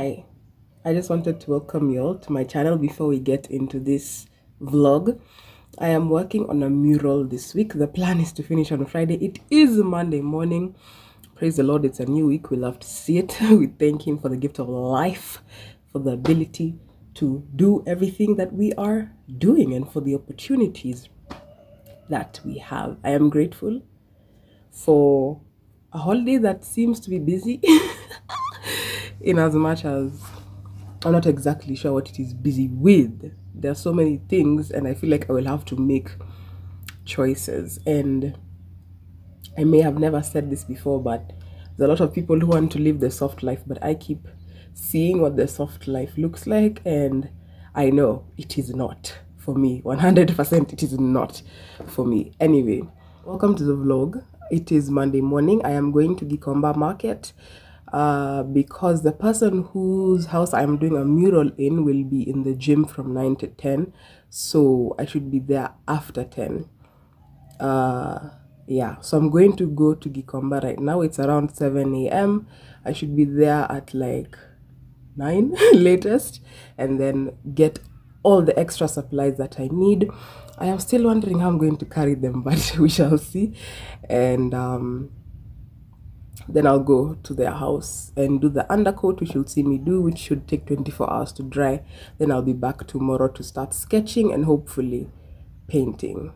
Hi, I just wanted to welcome you all to my channel before we get into this vlog. I am working on a mural this week. The plan is to finish on Friday. It is Monday morning. Praise the Lord, it's a new week. We love to see it. We thank Him for the gift of life, for the ability to do everything that we are doing, and for the opportunities that we have. I am grateful for a holiday that seems to be busy in as much as I'm not exactly sure what it is busy with. There are so many things, and I feel like I will have to make choices. And I may have never said this before, but there's a lot of people who want to live the soft life, but I keep seeing what the soft life looks like, and I know it is not for me. 100% it is not for me. Anyway, welcome to the vlog. It is Monday morning. I am going to Gikomba Market because the person whose house I'm doing a mural in will be in the gym from 9 to 10, so I should be there after 10. Yeah, so I'm going to go to Gikomba right now. It's around 7 a.m. I should be there at like 9 latest, and then get all the extra supplies that I need. I am still wondering how I'm going to carry them, but we shall see. And then I'll go to their house and do the undercoat, which you'll see me do, which should take 24 hours to dry. Then I'll be back tomorrow to start sketching and hopefully painting.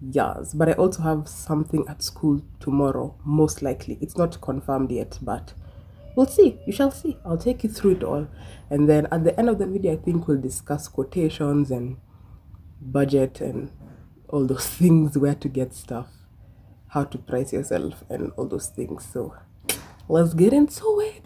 Yes, but I also have something at school tomorrow, most likely. It's not confirmed yet, but we'll see. You shall see. I'll take you through it all. And then at the end of the video, I think we'll discuss quotations and budget and all those things, where to get stuff, how to price yourself, and all those things. So let's get into it.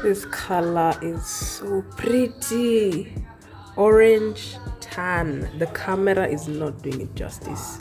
This color is so pretty. Orange tan. The camera is not doing it justice.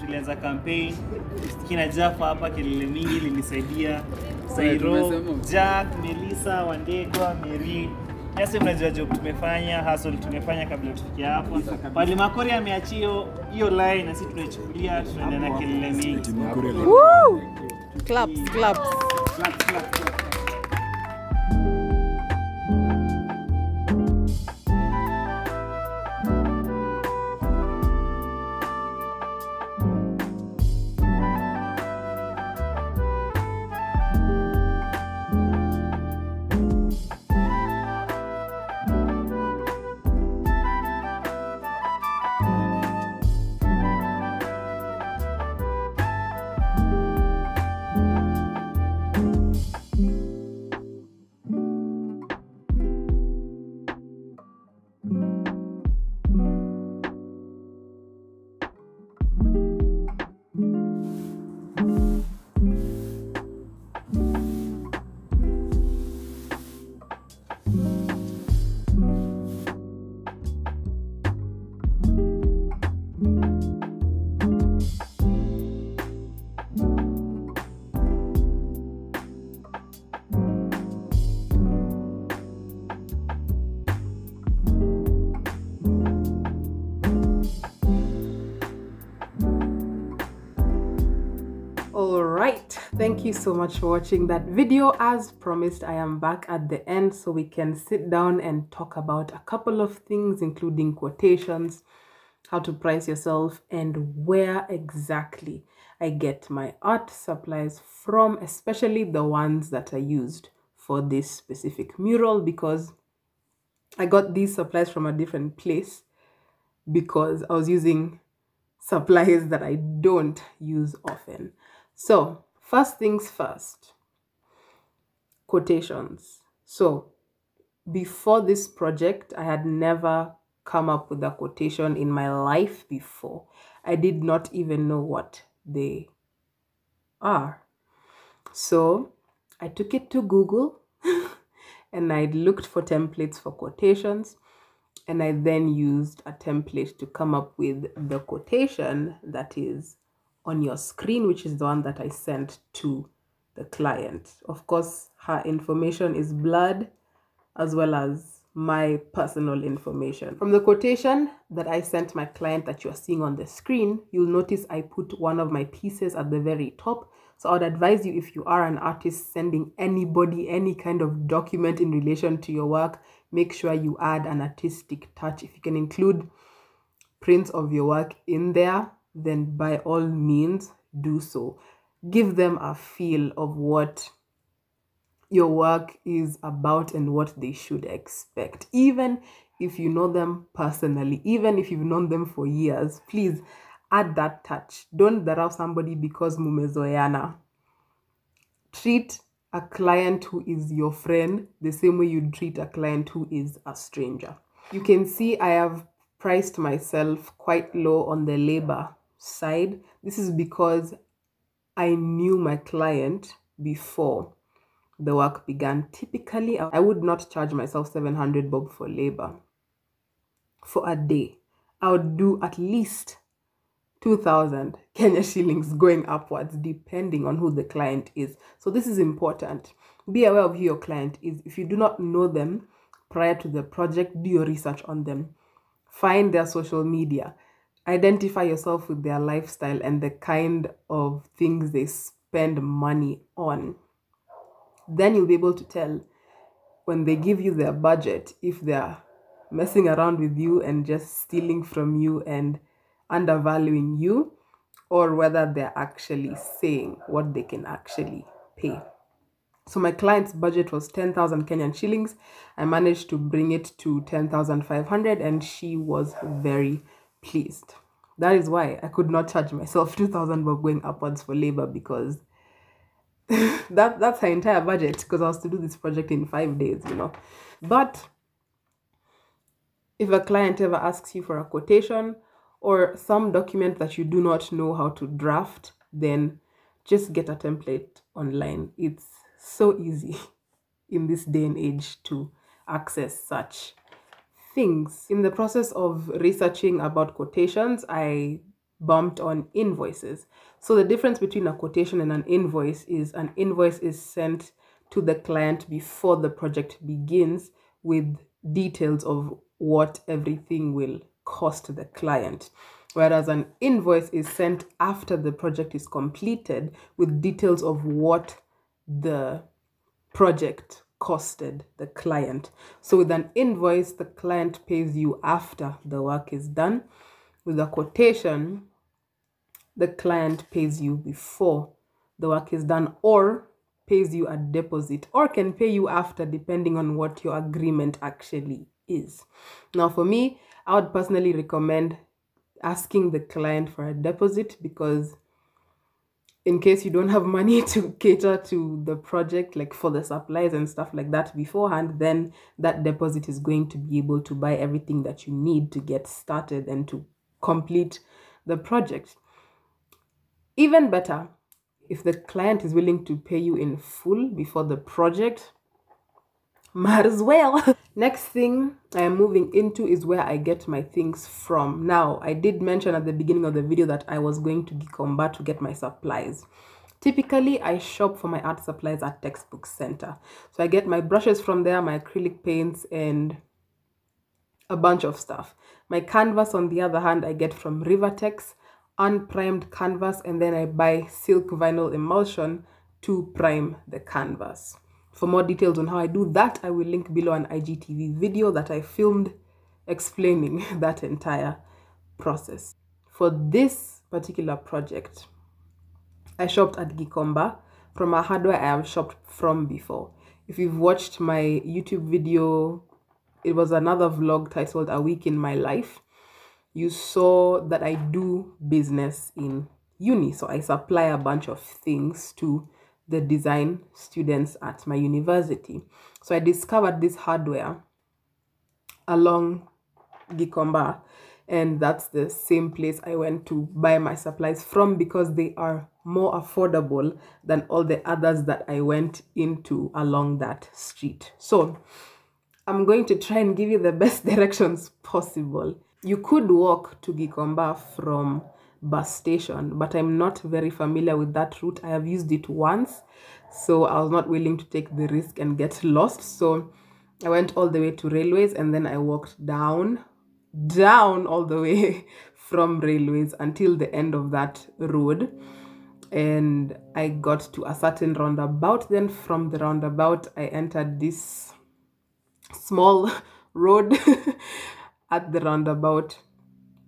tulianza campaign, kina Jaffa hapa kelele mingi ilinisaidia. Sairo, Jack, Melissa, Wandegwa, Mary. Yasi mnajua job tumefanya, hustle tumefanya kabla tufike hapa. Pale Makori ameachia hiyo line na sisi tunaichukulia tunaenda na kelele mingi. Woo! Claps, claps. Clap, clap, clap. right, thank you so much for watching that video. As promised, I am back at the end so we can sit down and talk about a couple of things, including quotations, how to price yourself, and where exactly I get my art supplies from, especially the ones that I used for this specific mural, because I got these supplies from a different place because I was using supplies that I don't use often. So first things first, quotations. So before this project, I had never come up with a quotation in my life before. I did not even know what they are. So I took it to Google and I looked for templates for quotations, and I then used a template to come up with the quotation that is on your screen, which is the one that I sent to the client. Of course, her information is blurred, as well as my personal information. From the quotation that I sent my client that you are seeing on the screen, you'll notice I put one of my pieces at the very top. So I would advise you, if you are an artist sending anybody any kind of document in relation to your work, make sure you add an artistic touch. If you can include prints of your work in there, then by all means do so. Give them a feel of what your work is about and what they should expect. Even if you know them personally, even if you've known them for years, please add that touch. Don't daraw somebody because mumezoeana. Treat a client who is your friend the same way you treat a client who is a stranger. You can see I have priced myself quite low on the labor side. This is because I knew my client before the work began. Typically, I would not charge myself 700 bob for labor for a day. I would do at least 2,000 Kenya shillings going upwards, depending on who the client is. So this is important. Be aware of who your client is. If you do not know them prior to the project, do your research on them. Find their social media. Identify yourself with their lifestyle and the kind of things they spend money on. Then you'll be able to tell when they give you their budget if they're messing around with you and just stealing from you and undervaluing you, or whether they're actually saying what they can actually pay. So my client's budget was 10,000 Kenyan shillings. I managed to bring it to 10,500 and she was very pleased. That is why I could not charge myself 2,000 bob going upwards for labor, because that's her entire budget, because I was to do this project in 5 days, you know. But if a client ever asks you for a quotation or some document that you do not know how to draft, then just get a template online. It's so easy in this day and age to access such things. In the process of researching about quotations, I bumped on invoices. So the difference between a quotation and an invoice is sent to the client before the project begins, with details of what everything will cost the client, whereas an invoice is sent after the project is completed with details of what the project costed the client. So with an invoice, the client pays you after the work is done. With a quotation, the client pays you before the work is done, or pays you a deposit, or can pay you after, depending on what your agreement actually is. Now for me, I would personally recommend asking the client for a deposit, because in case you don't have money to cater to the project, like for the supplies and stuff like that beforehand, then that deposit is going to be able to buy everything that you need to get started and to complete the project. Even better, if the client is willing to pay you in full before the project, might as well. Next thing I am moving into is where I get my things from. Now, I did mention at the beginning of the video that I was going to Gikomba to get my supplies. Typically, I shop for my art supplies at Textbook Center. So I get my brushes from there, my acrylic paints, and a bunch of stuff. My canvas, on the other hand, I get from Rivertex. unprimed canvas, and then I buy silk vinyl emulsion to prime the canvas. For more details on how I do that, I will link below an IGTV video that I filmed explaining that entire process. For this particular project, I shopped at Gikomba from a hardware I have shopped from before. If you've watched my YouTube video, it was another vlog titled A Week in My Life. You saw that I do business in uni. So I supply a bunch of things to the design students at my university. So I discovered this hardware along Gikomba, and that's the same place I went to buy my supplies from because they are more affordable than all the others that I went into along that street. So I'm going to try and give you the best directions possible. You could walk to Gikomba from bus station, but I'm not very familiar with that route. I have used it once, so I was not willing to take the risk and get lost. So I went all the way to railways, and then I walked down all the way from railways until the end of that road, and I got to a certain roundabout. Then from the roundabout I entered this small road at the roundabout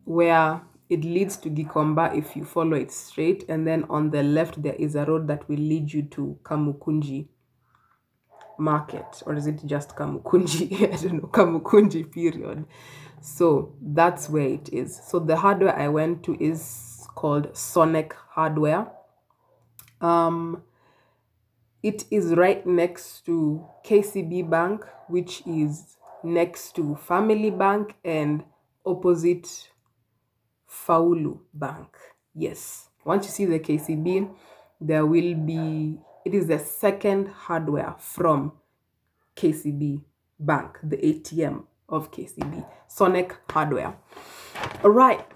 where it leads to Gikomba if you follow it straight, and then on the left there is a road that will lead you to Kamukunji market, or is it just Kamukunji? I don't know, Kamukunji period. So that's where it is. So the hardware I went to is called Sonic Hardware. It is right next to KCB Bank, which is next to Family Bank and opposite Faulu Bank. Yes, once you see the KCB, there will be, it is the second hardware from KCB Bank, the ATM of KCB, Sonic Hardware. All right.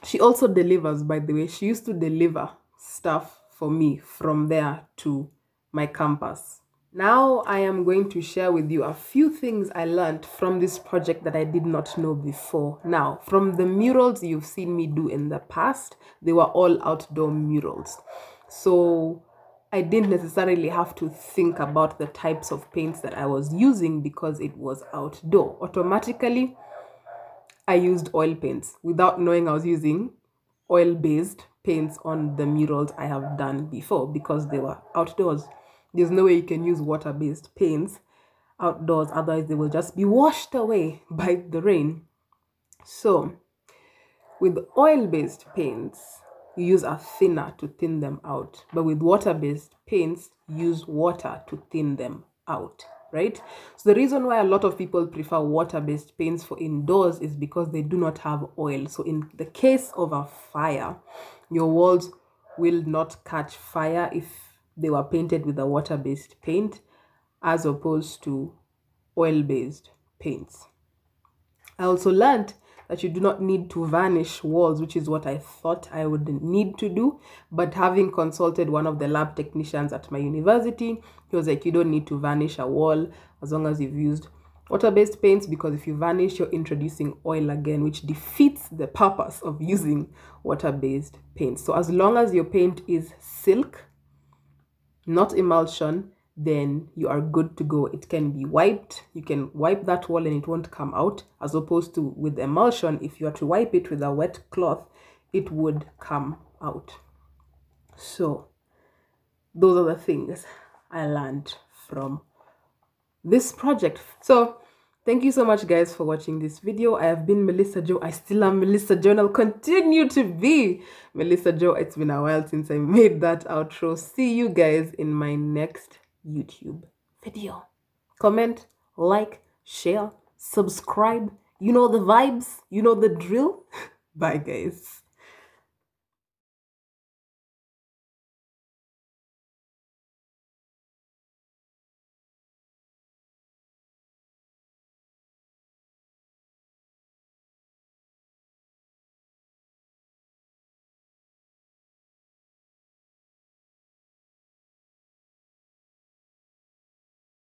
She also delivers, by the way. She used to deliver stuff for me from there to my campus. Now I am going to share with you a few things I learned from this project that I did not know before. Now, from the murals you've seen me do in the past, they were all outdoor murals. So I didn't necessarily have to think about the types of paints that I was using because it was outdoor. Automatically, I used oil paints without knowing I was using oil-based paints on the murals I have done before because they were outdoors. There's no way you can use water-based paints outdoors, otherwise they will just be washed away by the rain. So with oil-based paints, you use a thinner to thin them out, but with water-based paints, use water to thin them out, right? So the reason why a lot of people prefer water-based paints for indoors is because they do not have oil. So in the case of a fire, your walls will not catch fire if they were painted with a water-based paint as opposed to oil-based paints. I also learned that you do not need to varnish walls, which is what I thought I would need to do. But having consulted one of the lab technicians at my university, he was like, you don't need to varnish a wall as long as you've used water-based paints, because if you varnish, you're introducing oil again, which defeats the purpose of using water-based paints. So as long as your paint is silk, not emulsion, then you are good to go. It can be wiped. You can wipe that wall and it won't come out, as opposed to with emulsion, if you are to wipe it with a wet cloth, it would come out. So those are the things I learned from this project. So thank you so much, guys, for watching this video. I have been Melissa Jo. I still am Melissa Jo and I'll continue to be Melissa Jo. It's been a while since I made that outro. See you guys in my next YouTube video. Comment, like, share, subscribe. You know the vibes. You know the drill. Bye, guys.